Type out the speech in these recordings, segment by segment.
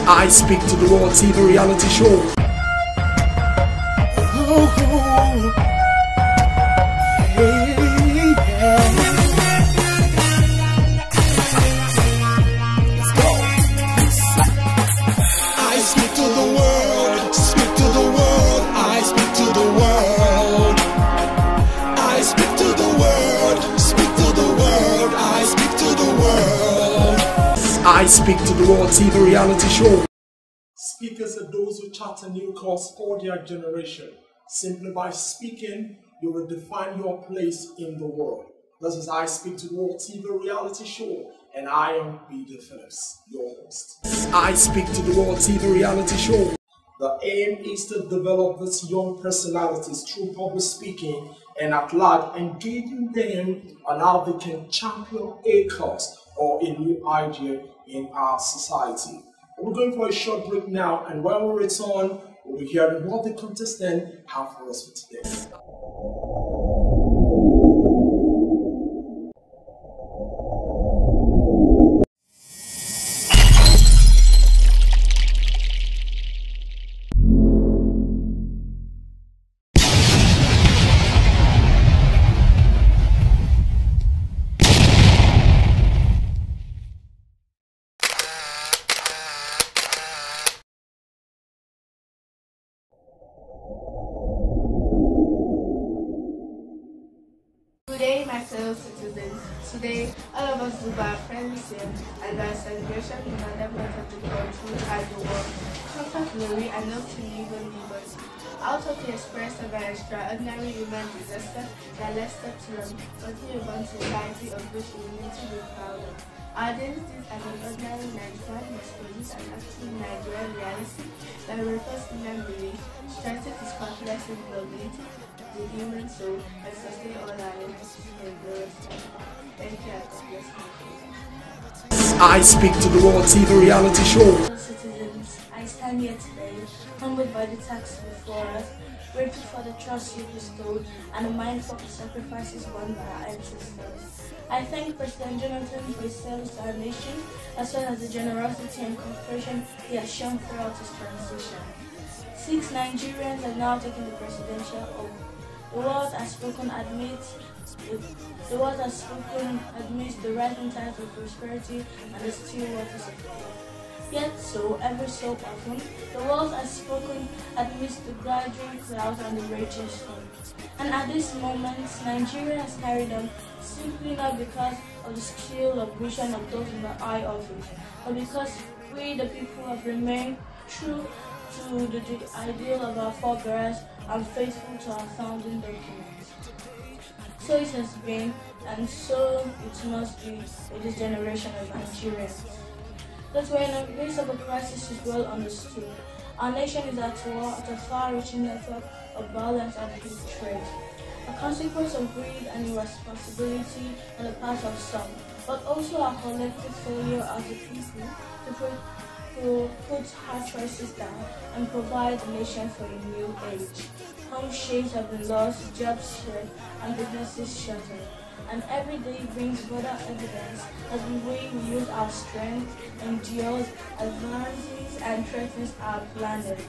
I Speak to the World TV reality show. I speak to the world, speak to the world, I speak to the world. I speak to the world, speak to the world, I speak to the world. I Speak to the World TV reality show. Speakers are those who chart a new course for their generation. Simply by speaking, you will define your place in the world. This is I Speak to the World TV reality show, and I am B.D. Phillips, your host. I Speak to the World TV reality show. The aim is to develop these young personalities through public speaking and at large engaging them on how they can champion a cause or a new idea in our society. We're going for a short break now, and when we return, we'll be hearing what the contestants have for us for today. Good day, my fellow citizens. Today, all of us do our friendly same and our celebration in another part of the country and the world. Comfort, glory, and love to live and liberty. Out of the express of our extraordinary human disaster that led step to them, but we want a society of which we need to be proud of. Our identities as an ordinary Nigerian must produce an active Nigerian reality that reflects human belief, strengthens its complex mobility, the human soul, and sustain all our efforts and glorious life. Thank you, and God bless you. I Speak to the World TV reality show. Fellow citizens, I stand here today, humbled by the task before us, grateful for the trust you bestowed, and mindful of the sacrifices borne by our ancestors. I thank President Jonathan for his service to our nation, as well as the generosity and cooperation he has shown throughout his transition. 6 Nigerians have now taken the presidential oath. The world has spoken admits the rising tides of prosperity and the still waters of life. Yet so, every so often, the world has spoken amidst the gradual clouds and the raging storm. And at this moment, Nigeria has carried on simply not because of the skill or vision of those in the high office, but because we, the people, have remained true to the ideal of our forebears and faithful to our founding documents. So it has been, and so it must be with this generation of Nigerians. That we're in the midst of a crisis is well understood. Our nation is at war at a far-reaching network of violence and hatred, a consequence of greed and irresponsibility on the part of some, but also our collective failure as a people to put hard choices down and provide the nation for a new age. Home shades have been lost, jobs shed, and businesses shuttered. And every day brings further evidence as the way we use our strength endures, advances, and threatens our planet.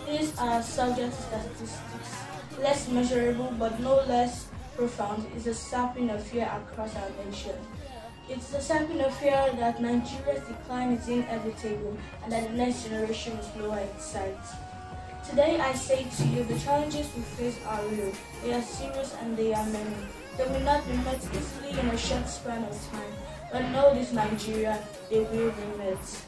These are subject to statistics. Less measurable but no less profound is the sapping of fear across our nation. It's the sapping of fear that Nigeria's decline is inevitable and that the next generation is lower in sight. Today I say to you, the challenges we face are real, they are serious and they are many. They will not be met easily in a short span of time, but know this Nigeria, they will be met.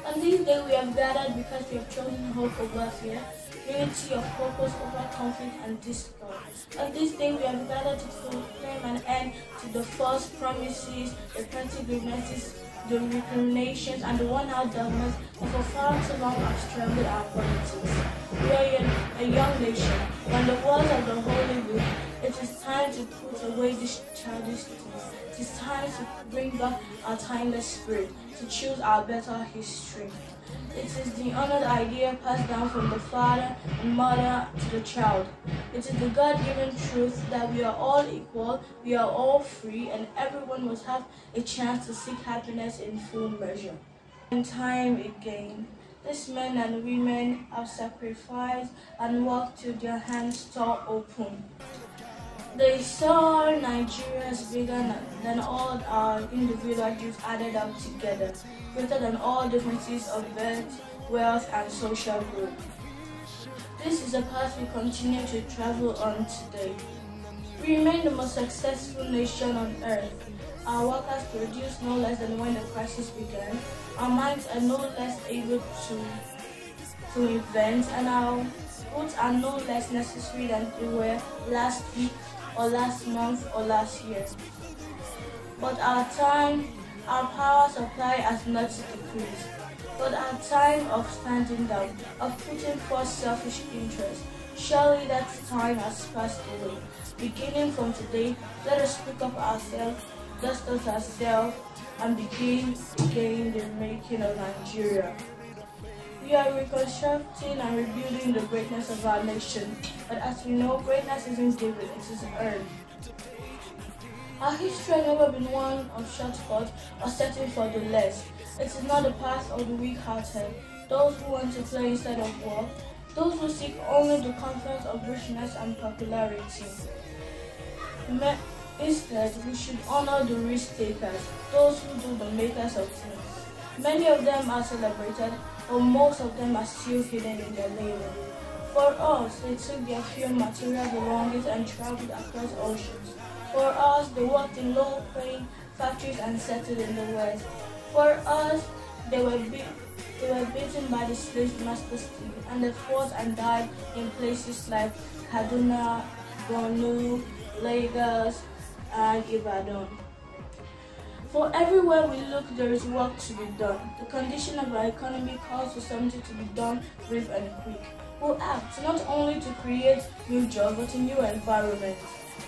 On this day we have gathered because we have chosen hope over fear, unity of purpose over conflict and discord. On this day we have gathered to proclaim an end to the false promises, the petty grievances, the recriminations, and the worn-out dogmas that for far too long have strangled our politics. We are a young nation, and the words of the Holy Book, it is time to put away these childish things. It is time to bring back our timeless spirit, to choose our better history. It is the honored idea passed down from the father and mother to the child. It is the God-given truth that we are all equal, we are all free, and everyone must have a chance to seek happiness in full measure. And time again, these men and women have sacrificed and worked till their hands tore open. They saw Nigeria as bigger than all our individual youth added up together, greater than all differences of birth, wealth, and social group. This is a path we continue to travel on today. We remain the most successful nation on earth. Our workers produce no less than when the crisis began. Our minds are no less able to invent, and our goods are no less necessary than they were last week or last month or last year. But our power supply has not decreased. But our time of standing down, of putting forth selfish interests, surely that time has passed away. Beginning from today, let us pick up ourselves, dust off ourselves, and begin again the making of Nigeria. We are reconstructing and rebuilding the greatness of our nation, but as we know, greatness isn't given, it is earned. Our history has never been one of shortcuts or settling for the less. It is not the path of the weak-hearted, those who want to play instead of war, those who seek only the comfort of richness and popularity. Instead, we should honor the risk-takers, those who do the makers of things. Many of them are celebrated, but most of them are still hidden in their labor. For us, they took their few material belongings and traveled across oceans. For us, they worked in low-paying factories and settled in the West. For us, they were beaten by the slave masters and they fought and died in places like Kaduna, Borno, Lagos, and Ibadan. For everywhere we look, there is work to be done. The condition of our economy calls for something to be done brief and quick. We'll act not only to create new jobs, but a new environment.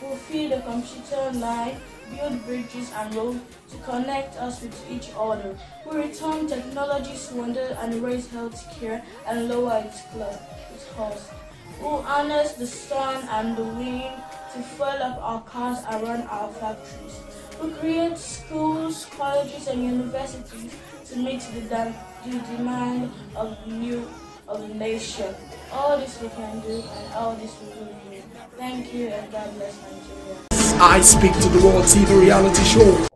We'll feed the computer line, build bridges and roads to connect us with each other. We'll return technology's wonder and raise healthcare and lower its cost. We'll harness the sun and the wind to fuel up our cars and run our factories. We'll create schools, colleges, and universities to meet the demand of the nation. All this we can do, and all this we will do. Thank you, and God bless Nigeria. I Speak to the World TV reality show.